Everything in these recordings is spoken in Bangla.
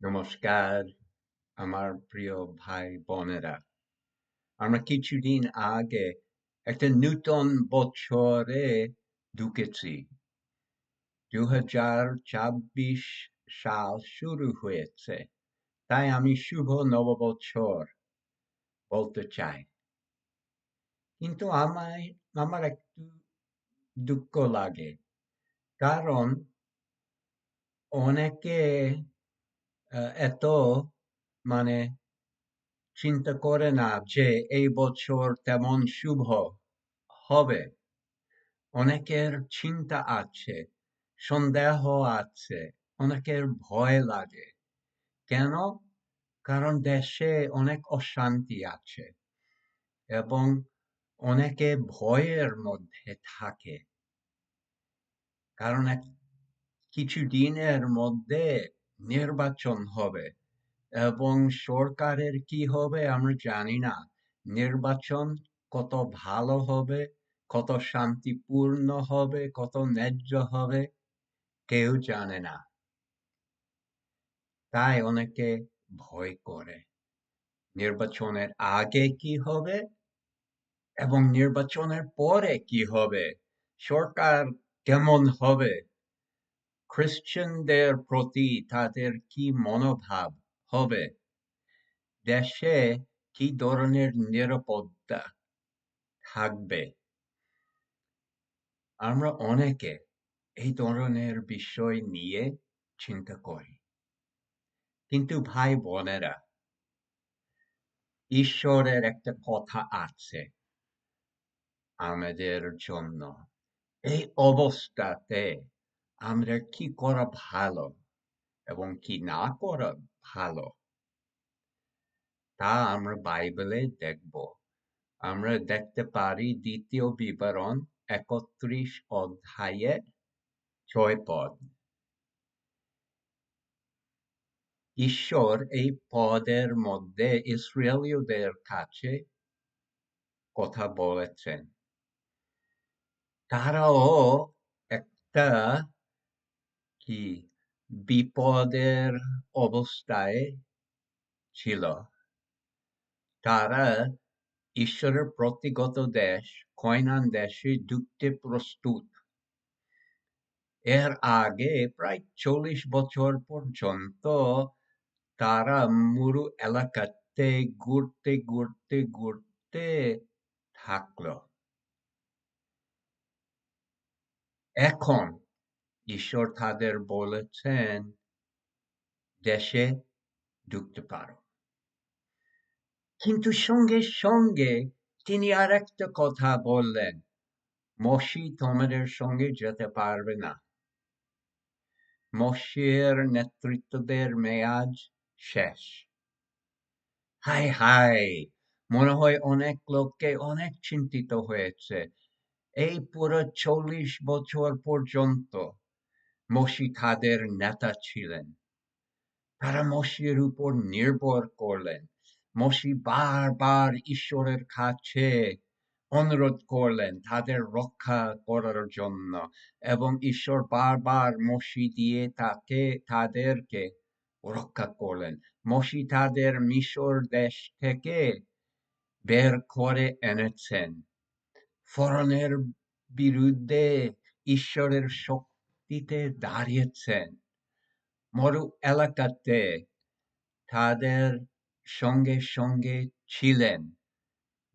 নমস্কার আমার প্রিয় ভাই বোনেরা। আমরা কিছুদিন আগে একটা নূতন বছরে ঢুকেছি। 2026 সাল শুরু হয়েছে। তাই আমি শুভ নববৎসর বলতে চাই। কিন্তু আমার একটু দুঃখ লাগে। কারণ অনেকে এত মানে চিন্তা করে না যে এই বছর তেমন শুভ হবে। অনেকের চিন্তা আছে, সন্দেহ আছে, অনেকের ভয় লাগে। কেন? কারণ দেশে অনেক অশান্তি আছে এবং অনেকে ভয়ের মধ্যে থাকে। কারণ কিছু দিনের মধ্যে নির্বাচন হবে এবং সরকারের কি হবে আমরা জানি না। নির্বাচন কত ভালো হবে, কত শান্তিপূর্ণ হবে, কত ন্যায্য হবে কেউ জানে না। তাই অনেকে ভয় করে। নির্বাচনের আগে কি হবে এবং নির্বাচনের পরে কি হবে? সরকার কেমন হবে? খ্রিস্টানদের প্রতি তাদের কি মনোভাব হবে? দেশে কি ধরনের নিরাপত্তা থাকবে? আমরা অনেকে এই ধরনের বিষয় নিয়ে চিন্তা করি। কিন্তু ভাই বোনেরা, ঈশ্বরের একটা কথা আছে আমাদের জন্য। এই অবস্থাতে আমরা কি করা ভালো এবং কি না করা ভালো তা আমরা বাইবেলে দেখব। আমরা দেখতে পারি দ্বিতীয় বিবরণ 31 অধ্যায়ে 6 পদ। ঈশ্বর এই পদের মধ্যে ইসরায়েলীয়দের কাছে কথা বলেছেন। তারাও একটা কি বিপদের অবস্থায় ছিল। তারা ঈশ্বরের প্রতিগত দেশ কনান দেশে ঢুকতে প্রস্তুত। এর আগে প্রায় 40 বছর পর্যন্ত তারা মরু এলাকাতে ঘুরতে থাকলো। এখন ঈশ্বর তাদের বলেছেন দেশে ঢুকতে পারো। কিন্তু সঙ্গে সঙ্গে তিনি আর একটা কথা বললেন, মসি তোমাদের সঙ্গে যেতে পারবে না। মসির নেতৃত্বের মেয়াদ শেষ। হায় হায়, মনে হয় অনেক লোককে অনেক চিন্তিত হয়েছে। এই পুরো 40 বছর পর্যন্ত মসি তাদের নেতা ছিলেন। তারা মসির উপর নির্ভর করলেন। মসি বারবার ঈশ্বরের কাছে অনুরোধ করলেন তাদের রক্ষা করার জন্য এবং ঈশ্বর বারবার মসি দিয়ে তাদেরকে রক্ষা করলেন। মসি তাদের মিশর দেশ থেকে বের করে এনেছেন। ফরনের বিরুদ্ধে ঈশ্বরের শক্তিতে দাঁড়িয়েছেন। মরু এলাকাতে তাদের সঙ্গে সঙ্গে ছিলেন।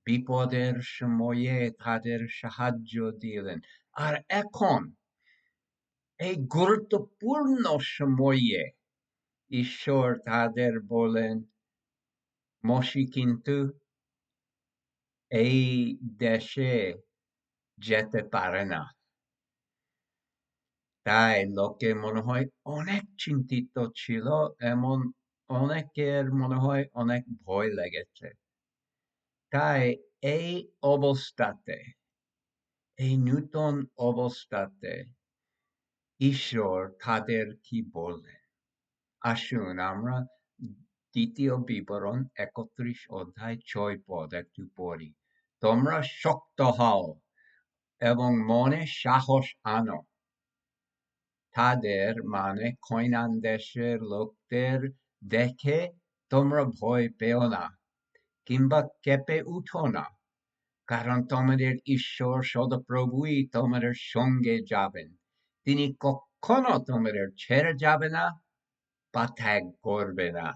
বিপদের সময়ে তাদের সাহায্য দিলেন। আর এখন এই গুরুত্বপূর্ণ সময়ে ঈশ্বর তাদের বলেন, মসি কিন্তু এই দেশে যেতে পারে না। তাই লোকে মনে হয় অনেক চিন্তিত ছিল, এমন অনেকের মনে হয় অনেক ভয় লেগেছে। তাই এই অবস্থাতে, এই নূতন অবস্থাতে ঈশ্বর তাদের কি বললেন? আসুন আমরা দ্বিতীয় বিবরণ 31 অধ্যায় 6 পদ একটু পড়ি। তোমরা শক্ত হও এবং মনে সাহস আনো। তাদের মানে কনান দেশের লোকদের দেখে তোমরা ভয় পেও না কিংবা কেঁপে উঠো না, কারণ তোমাদের ঈশ্বর সদাপ্রভুই তোমাদের সঙ্গে যাবেন। তিনি কখনো তোমাদের ছেড়ে যাবে না বা ত্যাগ করবে না।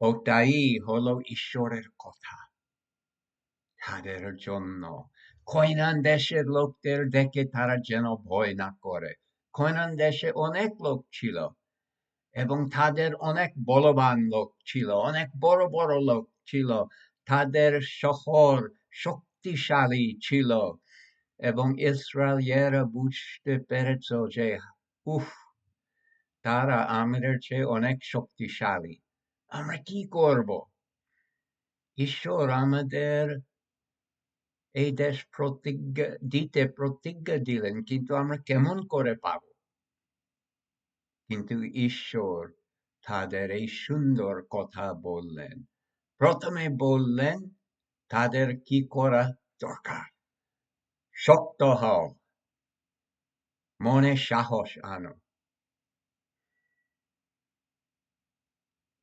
ওটাই হলো ঈশ্বরের কথা তাদের জন্য। কনান দেশের লোকদের দেখে তারা যেন ভয় না করে। কনান দেশে অনেক লোক ছিল এবং তাদের অনেক বলবান লোক ছিল, অনেক বড় বড় লোক ছিল। তাদের শহর শক্তিশালী ছিল এবং ইসরায়েলিরা বুঝতে পেরেছ যে উফ, তারা আমাদের চেয়ে অনেক শক্তিশালী। আমরা কি করব? ঈশ্বর আমাদের এই দেশ প্রতিজ্ঞা দিলেন, কিন্তু আমরা কেমন করে পাব? কিন্তু ঈশ্বর তাদের এই সুন্দর কথা বললেন। প্রথমে বললেন তাদের কি করা দরকার। শক্ত হও, মনে সাহস আনো।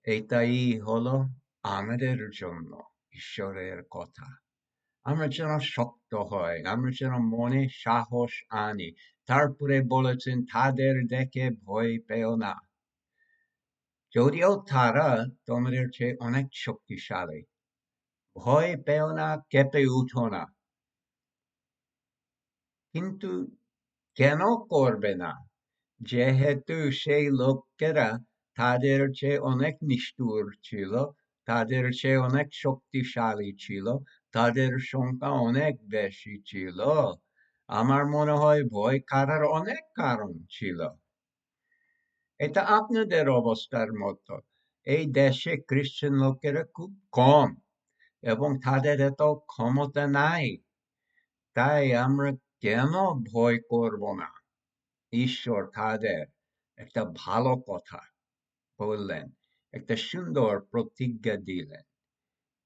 এটাই হলো আমাদের জন্য ঈশ্বরের কথা। আমরা যেন শক্ত হই, আমরা যেন মনে সাহস আনি। তারপরে বলেছেন তাদের দেখে ভয় পেও না, যদিও তারা তোমাদের চেয়ে অনেক শক্তিশালী। ভয় পেও না, কেঁপে উঠো না। কিন্তু কেন করবে না? যেহেতু সেই লোকেরা তাদের চেয়ে অনেক নিষ্ঠুর ছিল, তাদের চেয়ে অনেক শক্তিশালী ছিল, তাদের সংখ্যা অনেক বেশি ছিল। আমার মনে হয় ভয় করার অনেক কারণ ছিল। এটা আপনাদের অবস্থার মতো। এই দেশে খ্রিস্টান লোকেরা খুব কম এবং তাদের এত ক্ষমতা নাই। তাই আমরা কেন ভয় করব না? ঈশ্বর তাদের একটা ভালো কথা বললেন, একটা সুন্দর প্রতিজ্ঞা দিলেন।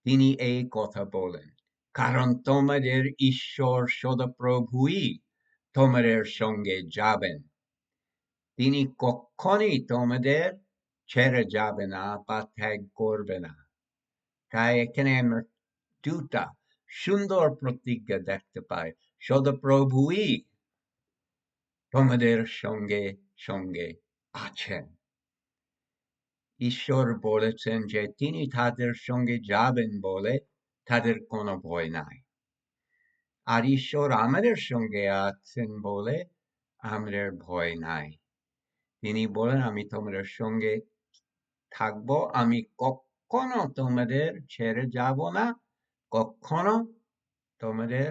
তিনি এই কথা বলেন, কারণ তোমাদের ঈশ্বর সদাপ্রভুই তোমাদের সঙ্গে যাবেন। তিনি কখনই তোমাদের ছেড়ে যাবে না বা ত্যাগ করবে না। তাই এখানে আমরা দুটা সুন্দর প্রতিজ্ঞা দেখতে পাই। সদাপ্রভুই তোমাদের সঙ্গে সঙ্গে আছেন। ঈশ্বর বলেছেন যে তিনি তাদের সঙ্গে যাবেন বলে তাদের কোনো ভয় নাই। আর ঈশ্বর আমাদের সঙ্গে আছেন বলে আমাদের ভয় নাই। তিনি বলেন আমি তোমাদের সঙ্গে থাকবো, আমি কখনো তোমাদের ছেড়ে যাব না, কখনো তোমাদের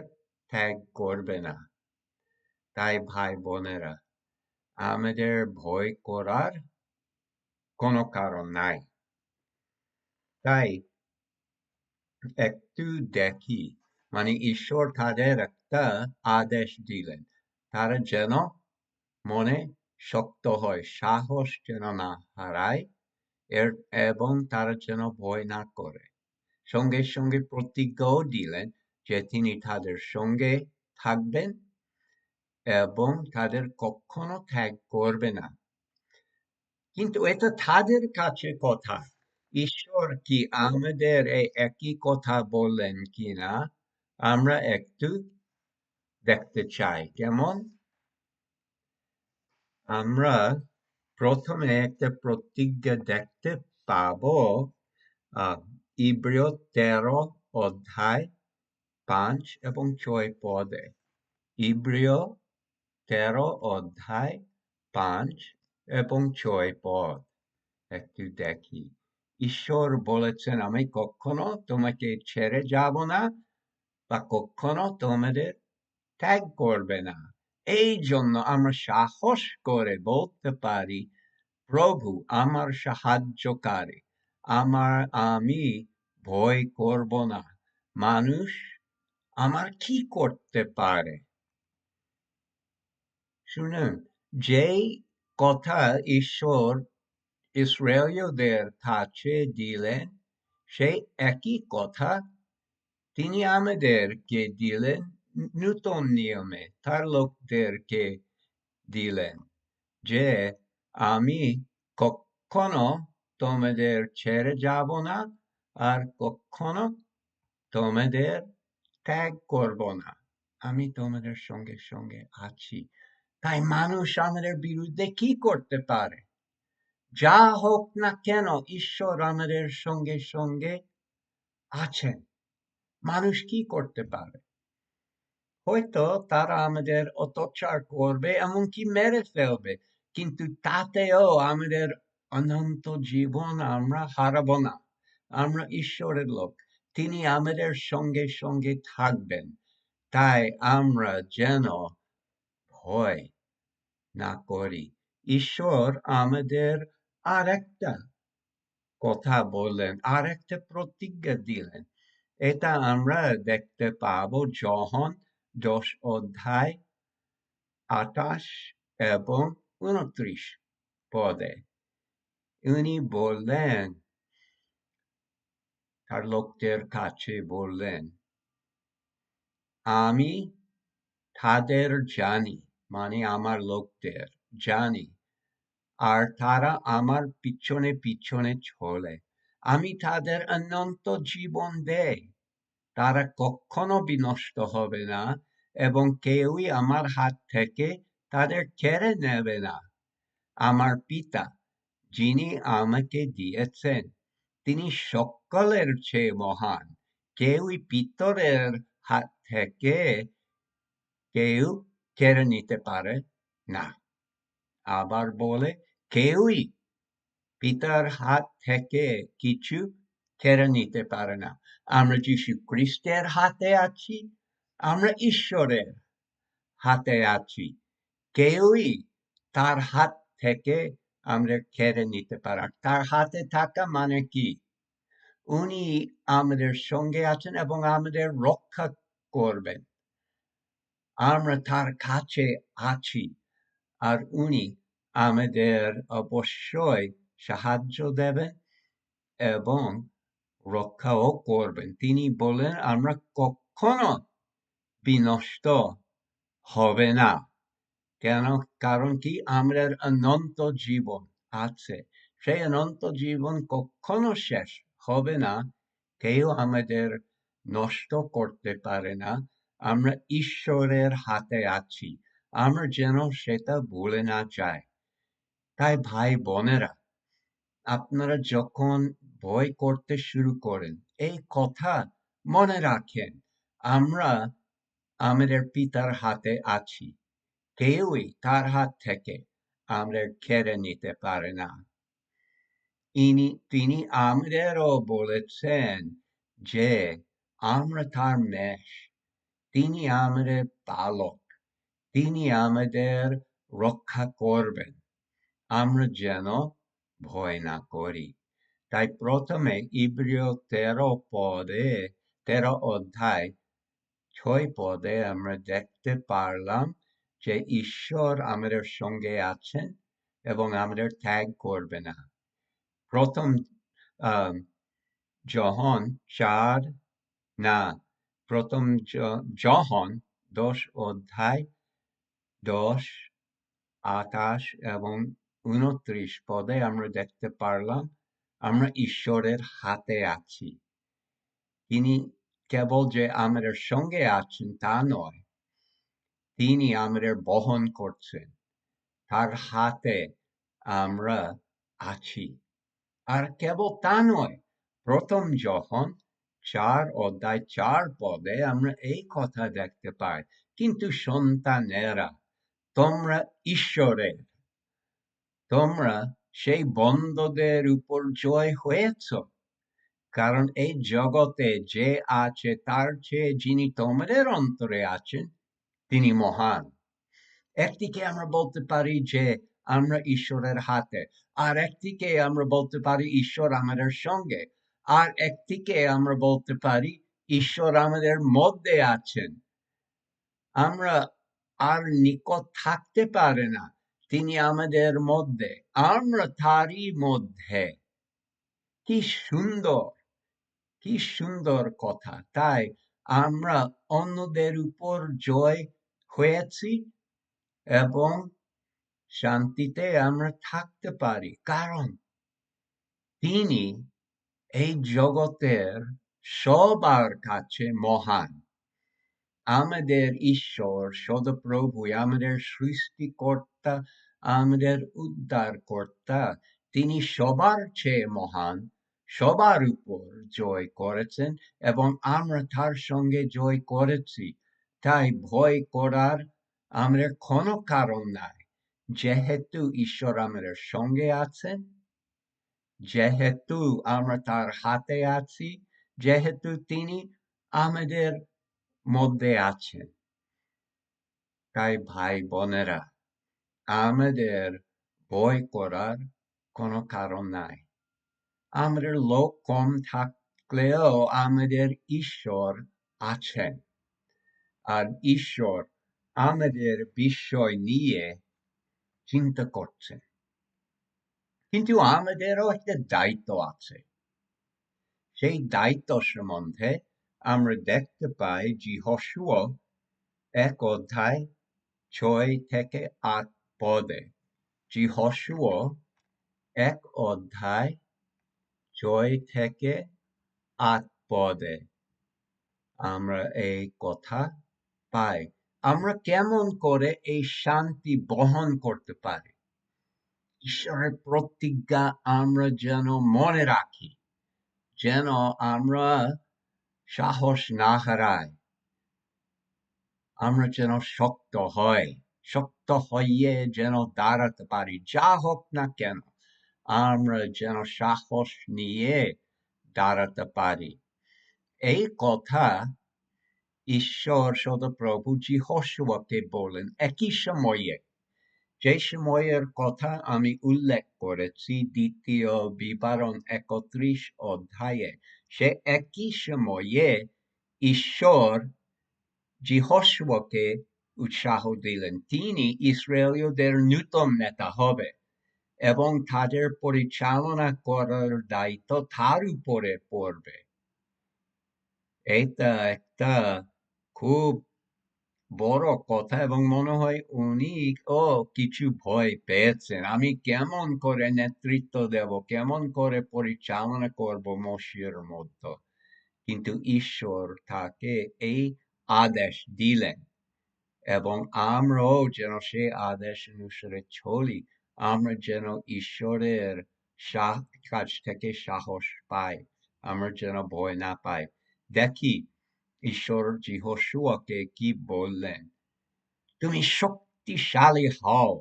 ত্যাগ করবে না। তাই ভাই বোনেরা, আমাদের ভয় করার কোনো কারণ নাই। তাই একটু দেখি, মানে ঈশ্বর তাদের একটা আদেশ দিলেন, তারা যেন মনে শক্ত হয়, সাহস যেন না হারায়, এবং তারা যেন ভয় না করে। সঙ্গে সঙ্গে প্রতিজ্ঞাও দিলেন যে তিনি তাদের সঙ্গে থাকবেন এবং তাদের কখনো ত্যাগ করবে না। কিন্তু এটা তাদের কাছে কথা। ঈশ্বর কি আমাদের এই একই কথা বললেন কিনা আমরা একটু দেখতে চাই। কেমন? আমরা প্রথমে একটা প্রতিজ্ঞা দেখতে পাবো ইব্রিয় 13 অধ্যায় 5 এবং 6 পদে। ইব্রিয় 13 অধ্যায় 5 এবং 6 পদ একটু দেখি। ঈশ্বর বলেছেন আমি কখনো তোমাকে ছেড়ে যাব না বা কখনো তোমাদের ত্যাগ করবে না। এই জন্য আমরা সাহস করে বলতে পারি, প্রভু আমার সাহায্যকারী, আমি ভয় করব না। মানুষ আমার কি করতে পারে? শুনুন, যেই কথা ঈশ্বর ইসরায়েলীয়দের কাছে দিলেন, সেই একই কথা তিনি আমাদেরকে দিলেন নূতন নিয়মে, তার লোকদেরকে দিলেন যে আমি কখনো তোমাদের ছেড়ে যাব না, আর কখনো তোমাদের ত্যাগ করব না। আমি তোমাদের সঙ্গে সঙ্গে আছি। তাই মানুষ আমাদের বিরুদ্ধে কি করতে পারে? যা হোক না কেন, ঈশ্বর আমাদের সঙ্গে সঙ্গে আছেন। মানুষ কি করতে পারে? হয়তো তারা আমাদের অত্যাচার করবে, এমনকি মেরে ফেলবে, কিন্তু তাতেও আমাদের অনন্ত জীবন আমরা হারাবো না। আমরা ঈশ্বরের লোক, তিনি আমাদের সঙ্গে সঙ্গে থাকবেন। তাই আমরা যেন ভয় না করি। ঈশ্বর আমাদের আরেকটা কথা বললেন, আরেকটা প্রতিজ্ঞা দিলেন। এটা আমরা দেখতে পাবো যোহন 10 অধ্যায় 28 এবং 29 পদে। উনি বললেন, তার লোকদের কাছে বললেন, আমি তাদের জানি, মানে আমার লোকদের জানি, আর তারা আমার পিছনে পিছনে চলে। আমি তাদের অনন্ত জীবন দেই, তারা কখনো বিনষ্ট হবে না, এবং কেউই আমার হাত থেকে তাদের কেড়ে নেবে না। আমার পিতা, যিনি আমাকে দিয়েছেন, তিনি সকলের চেয়ে মহান। কেউই পিতরের হাত থেকে কেউ কেড়ে নিতে পারে না। আবার বলে, কেউই পিতার হাত থেকে কিছু কেড়ে নিতে পারে না। আমরা যীশু খ্রিস্টের হাতে আছি, আমরা ঈশ্বরের হাতে আছি। কেউই তার হাত থেকে আমরা কেড়ে নিতে পারে না। তার হাতে থাকা মানে কি? উনি আমাদের সঙ্গে আছেন এবং আমাদের রক্ষা করবেন। আমরা তার কাছে আছি, আর উনি আমাদের অবশ্যই সাহায্য দেবেন এবং রক্ষাও করবেন। তিনি বলেন, আমরা কখনো বিনষ্ট হবে না। কেন? কারণ কি? আমাদের অনন্ত জীবন আছে। সেই অনন্ত জীবন কখনো শেষ হবে না। কেউ আমাদের নষ্ট করতে পারে না। আমরা ঈশ্বরের হাতে আছি। আমরা যেন সেটা ভুলে না যাই। তাই ভাই বোনেরা, আপনারা যখন ভয় করতে শুরু করেন, এই কথা মনে রাখেন, আমরা আমাদের পিতার হাতে আছি। কেউই তার হাত থেকে আমাদের কেড়ে নিতে পারে না। তিনি আমাদেরও বলেছেন যে আমরা তার মেষ, তিনি আমাদের পালক, তিনি আমাদের রক্ষা করবেন। আমরা যেন ভয় না করি। তাই প্রথমে ইব্রিয় 13 অধ্যায় 6 পদে আমরা দেখতে পারলাম যে ঈশ্বর আমাদের সঙ্গে আছেন এবং আমাদের ত্যাগ করবে না। প্রথম আহ যোহন 4 না প্রথম যোহন 10 অধ্যায় 10, 28 এবং 29 পদে আমরা দেখতে পারলাম আমরা ঈশ্বরের হাতে আছি। তিনি কেবল যে আমাদের সঙ্গে আছেন তা নয়, তিনি আমাদের বহন করছেন। তার হাতে আমরা আছি। আর কেবল তা নয়, প্রথম যোহন 4 অধ্যায় 4 পদে আমরা এই কথা দেখতে পাই, কিন্তু সন্তানেরা, তোমরা ঈশ্বরের, তোমরা সেই বন্ধদের উপর জয় হয়েছ, কারণ এই জগতে যে আছে তার চেয়ে যিনি তোমাদের অন্তরে আছেন তিনি মহান। একদিকে আমরা বলতে পারি যে আমরা ঈশ্বরের হাতে, আর একদিকে আমরা বলতে পারি ঈশ্বর আমাদের সঙ্গে, আর একদিকে আমরা বলতে পারি ঈশ্বর আমাদের মধ্যে আছেন। আমরা আর নিকট থাকতে পারে না, তিনি আমাদের মধ্যে, আমরা তারই মধ্যে। কি সুন্দর, কি সুন্দর কথা! তাই আমরা অন্যদের উপর জয় হয়েছি এবং শান্তিতে আমরা থাকতে পারি, কারণ তিনি এই জগতের সবার কাছে মহান। আমাদের ঈশ্বর সদাপ্রভু, আমাদের সৃষ্টিকর্তা, আমাদের উদ্ধারকর্তা, তিনি সবার চেয়ে মহান, সবার উপর জয় করেছেন এবং আমরা তার সঙ্গে জয় করেছি। তাই ভয় করার আমাদের কোনো কারণ নাই, যেহেতু ঈশ্বর আমাদের সঙ্গে আছেন, যেহেতু আমরা তার হাতে আছি, যেহেতু তিনি আমাদের মধ্যে আছেন। তাই ভাই বোনেরা, আমাদের ভয় করার কোনো কারণ নাই। আমাদের লোক কম থাকলেও আমাদের ঈশ্বর আছেন, আর ঈশ্বর আমাদের বিষয় নিয়ে চিন্তা করছেন। কিন্তু আমাদেরও একটা দায়িত্ব আছে। সেই দায়িত্ব সম্বন্ধে আমরা দেখতে পাই যহোশুয়া 1 অধ্যায় 6 থেকে 8 পদে। যহোশুয়া 1 অধ্যায় 6 থেকে 8 পদে আমরা এই কথা পাই। আমরা কেমন করে এই শান্তি বহন করতে পারি? ঈশ্বরের প্রতিজ্ঞা আমরা যেন মনে রাখি, যেন আমরা সাহস না হারাই, আমরা যেন শক্ত হয়ে যেন দাঁড়াতে পারি, যা হোক না কেন আমরা যেন সাহস নিয়ে দাঁড়াতে পারি। এই কথা ঈশ্বর সদাপ্রভু যহোশুয়াকে বলেন একই সময়ে, যে সময়ের কথা আমি উল্লেখ করেছি 2 বিবরণ 31 অধ্যায়ে। সে একই সময়ে ঈশ্বর যহোশুয়াকে উৎসাহ দিলেন, তিনি ইসরায়েলীয়দের নূতন নেতা হবে এবং তাদের পরিচালনা করার দায়িত্ব তার উপরে পড়বে। এটা একটা খুব বড় কথা এবং মনে হয় উনি কিছু ভয় পেয়েছেন। আমি কেমন করে নেতৃত্ব দেব, কেমন করে পরিচালনা করব মসির মধ্যে। কিন্তু ঈশ্বর তাকে এই আদেশ দিলেন এবং আমরাও যেন সেই আদেশ অনুসারে চলি। আমরা যেন ঈশ্বরের কাছ থেকে সাহস পাই, আমরা যেন ভয় না পাই। দেখি ঈশ্বর যহোশুয়াকে কি বললেন। তুমি শক্তিশালী হও,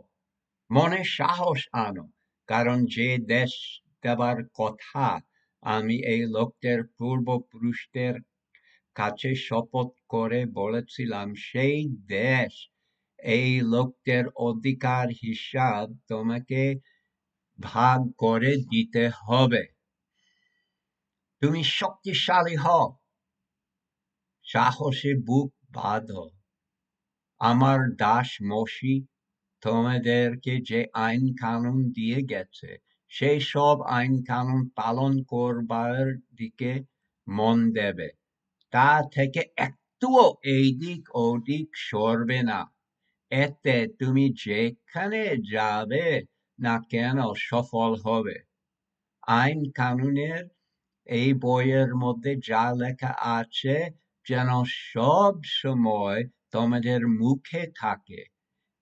মনে সাহস আনো, কারণ যে দেশ দেবার কথা আমি এই লোকদের পূর্বপুরুষদের কাছে শপথ করে বলেছিলাম, সেই দেশ এই লোকদের অধিকার হিসাব তোমাকে ভাগ করে দিতে হবে। তুমি শক্তিশালী হও, সাহসে বুক বাঁধো। আমার দাস মোশি তোমাদেরকে যে আইন কানুন দিয়ে গেছে, সেই সব আইন কানুন পালন করবার দিকে মন দেবে। তা থেকে একটুও এইদিক ওদিক সরবে না। এতে তুমি যেখানে যাবে না কেন সফল হবে। আইন কানুনের এই বইয়ের মধ্যে যা লেখা আছে যেন সব সময় তোমাদের মুখে থাকে।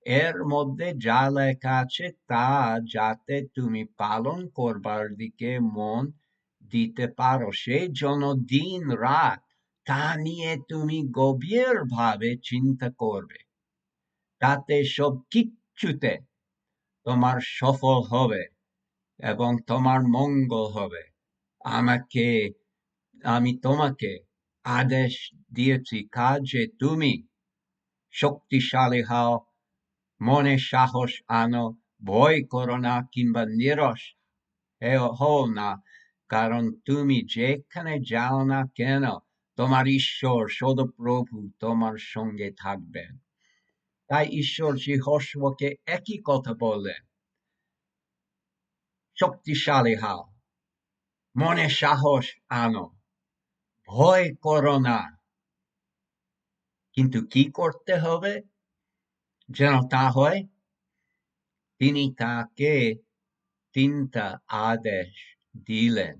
এর মধ্যে যা লেখা আছে তা যাতে তুমি পালন করবার দিকে মন দিতে পারো, সেই জন্য দিন রাত তা নিয়ে তুমি গভীরভাবে চিন্তা করবে। তাতে সব কিচ্ছুতে তোমার সফল হবে এবং তোমার মঙ্গল হবে। আমি তোমাকে আদেশ দিয়েছি কাজে তুমি শক্তিশালী হও, মনে সাহস আনো, ভয় করো না কিংবা নিরাশ হও না, কারণ তুমি যেখানে যাও না কেন তোমার ঈশ্বর সদাপ্রভু তোমার সঙ্গে থাকবেন। তাই ঈশ্বর যহোশুয়াকে একই কথা বললেন, শক্তিশালী হও, মনে সাহস আনো, ভয় করো না। কিন্তু কি করতে হবে যেন তা হয়? তিনি তাকে 3টা আদেশ দিলেন।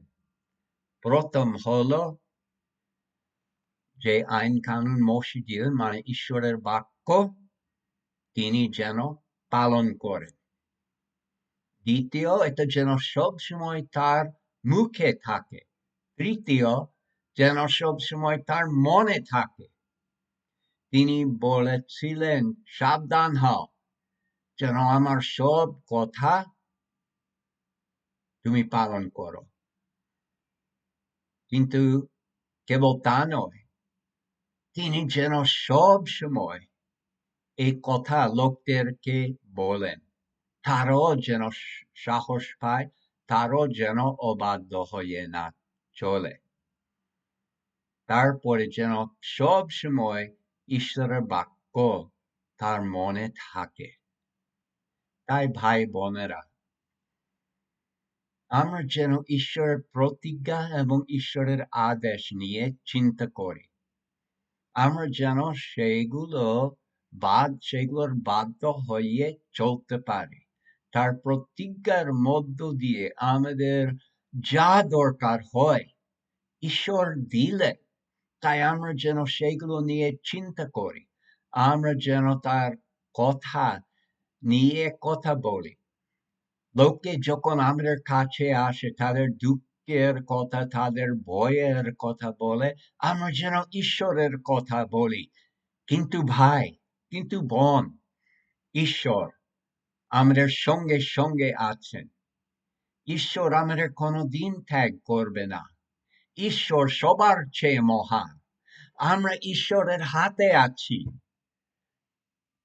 প্রথম হলো যে আইন কানুন মোশি দিলেন, মানে ঈশ্বরের বাক্য, তিনি যেন পালন করেন। দ্বিতীয়, এটা যেন সব সময় তার মুখে থাকে। তৃতীয়, যেন সব সময় তার মনে থাকে। তিনি বলেছিলেন, সাবধান হও যেন আমার সব কথা তুমি পালন করো। কিন্তু কেবল তা নয়, তিনি যেন সব সময় এই কথা লোকদেরকে বলেন, তারাও যেন সাহস পায়, তারাও যেন অবাধ্য হয়ে না চলে। তারপরে যেন সব সময় ঈশ্বরের বাক্য তার মনে থাকে। তাই ভাই বোনেরা, আমরা যেন ঈশ্বরের প্রতিজ্ঞা এবং ঈশ্বরের আদেশ নিয়ে চিন্তা করি। আমরা যেন সেগুলোর বাধ্য হয়ে চলতে পারি। তার প্রতিজ্ঞার মধ্য দিয়ে আমাদের যা দরকার হয় ঈশ্বর দিলে, তাই আমরা যেন সেগুলো নিয়ে চিন্তা করি। আমরা যেন তার কথা নিয়ে কথা বলি। লোকে যখন আমাদের কাছে আসে, তাদের দুঃখের কথা, তাদের ভয়ের কথা বলে, আমরা যেন ঈশ্বরের কথা বলি। কিন্তু ভাই, কিন্তু বোন, ঈশ্বর আমাদের সঙ্গে সঙ্গে আছেন। ঈশ্বর আমাদের কোনোদিন ত্যাগ করবে না। ঈশ্বর সবার চেয়ে মহান। আমরা ঈশ্বরের হাতে আছি,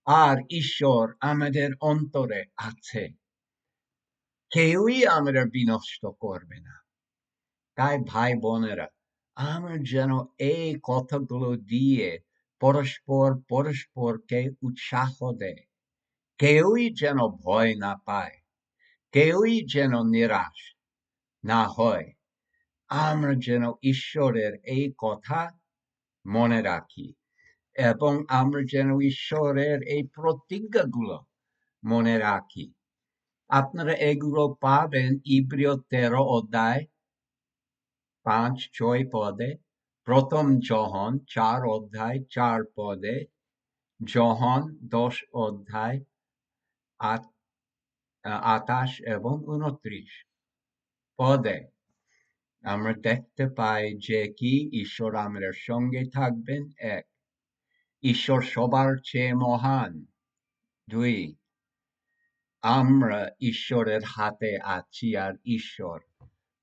আর ঈশ্বর আমাদের অন্তরে আছে। কেউই আমাদের বিনষ্ট করবে না। তাই ভাই বোনেরা, আমরা যেন এই কথাগুলো দিয়ে পরস্পরকে উৎসাহ দেয়। কেউই যেন ভয় না পায়, কেউই যেন নিরাশ না হয়। আমরা যেন ঈশ্বরের এই কথা মনে রাখি, এবং আমরা যেন ঈশ্বরের এই প্রতিজ্ঞাগুলো মনে রাখি। আপনারা এগুলো পাবেন ইব্রিয় 13 অধ্যায় 5-6 পদে, প্রথম যোহন 4 অধ্যায় 4 পদে, যোহন 10 অধ্যায় 28 এবং 29 পদে। আমরা দেখতে পাই যে কি ঈশ্বর আমাদের সঙ্গে থাকবেন, এক, ঈশ্বর সবার চেয়ে মহান, দুই, আমরা ঈশ্বরের হাতে আছি আর ঈশ্বর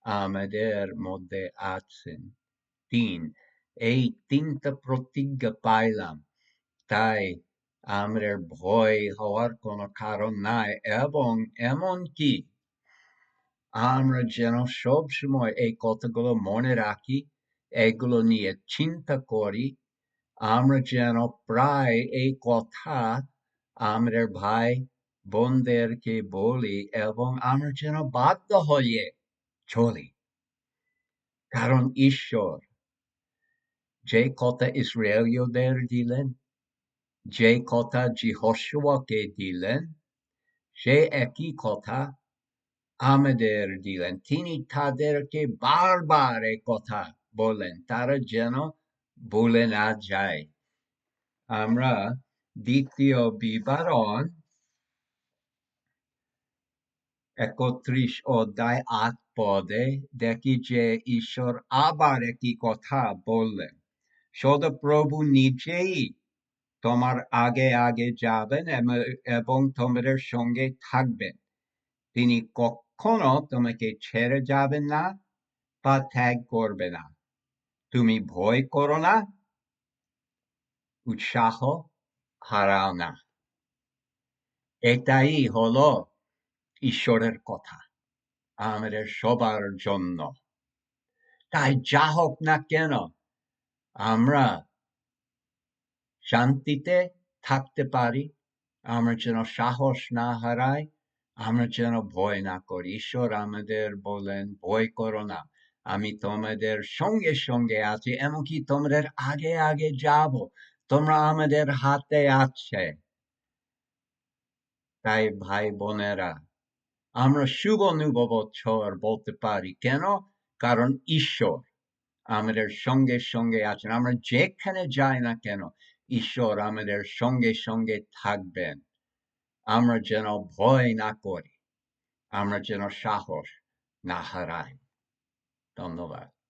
আমাদের মধ্যে আছেন, তিন, এই তিনটা প্রতিজ্ঞা পাইলাম, তাই আমাদের ভয় হওয়ার কোনো কারণ নাই। এবং এমনকি আমরা যেন সব সময় এই কথাগুলো মনে রাখি, এগুলো নিয়ে চিন্তা করি। আমরা যেন প্রায় এই কথা আমাদের ভাই বোনদেরকে বলি, এবং আমরা যেন বাধ্য হয়ে চলি। কারণ ঈশ্বর যে কথা ইসরায়েলীয়দের দিলেন, যে কথা যেহোশুয়াকে দিলেন, সে একই কথা আমাদের দিলেন। তিনি তাদেরকে বারবার এই কথা বলেন, তারা যেন ভুলে না যায়। আমরা দ্বিতীয় বিবরণ 31 অধ্যায় 8 পদে দেখি যে ঈশ্বর আবার একই কথা বললেন। সদাপ্রভু নিজেই তোমার আগে আগে যাবেন এবং তোমাদের সঙ্গে থাকবেন। তিনি কখনো তোমাকে ছেড়ে যাবেন না বা ত্যাগ করবে না। তুমি ভয় করো না, উৎসাহ হারাও না। এটাই হলো ঈশ্বরের কথা আমাদের সবার জন্য। তাই যা হোক না কেন, আমরা শান্তিতে থাকতে পারি। আমরা যেন সাহস না হারাই, আমরা যেন ভয় না করি। ঈশ্বর আমাদের বলেন, ভয় করো না, আমি তোমাদের সঙ্গে সঙ্গে আছি, এমনকি তোমাদের আগে আগে যাব, তোমরা আমাদের হাতে আছে। তাই ভাই বোনেরা, আমরা শুভ নববৎসর বলতে পারি কেন? কারণ ঈশ্বর আমাদের সঙ্গে সঙ্গে আছেন। আমরা যেখানে যাই না কেন ঈশ্বর আমাদের সঙ্গে সঙ্গে থাকবেন। আমরা যেন ভয় না করি, আমরা যেন সাহস না হারাই। ধন্যবাদ।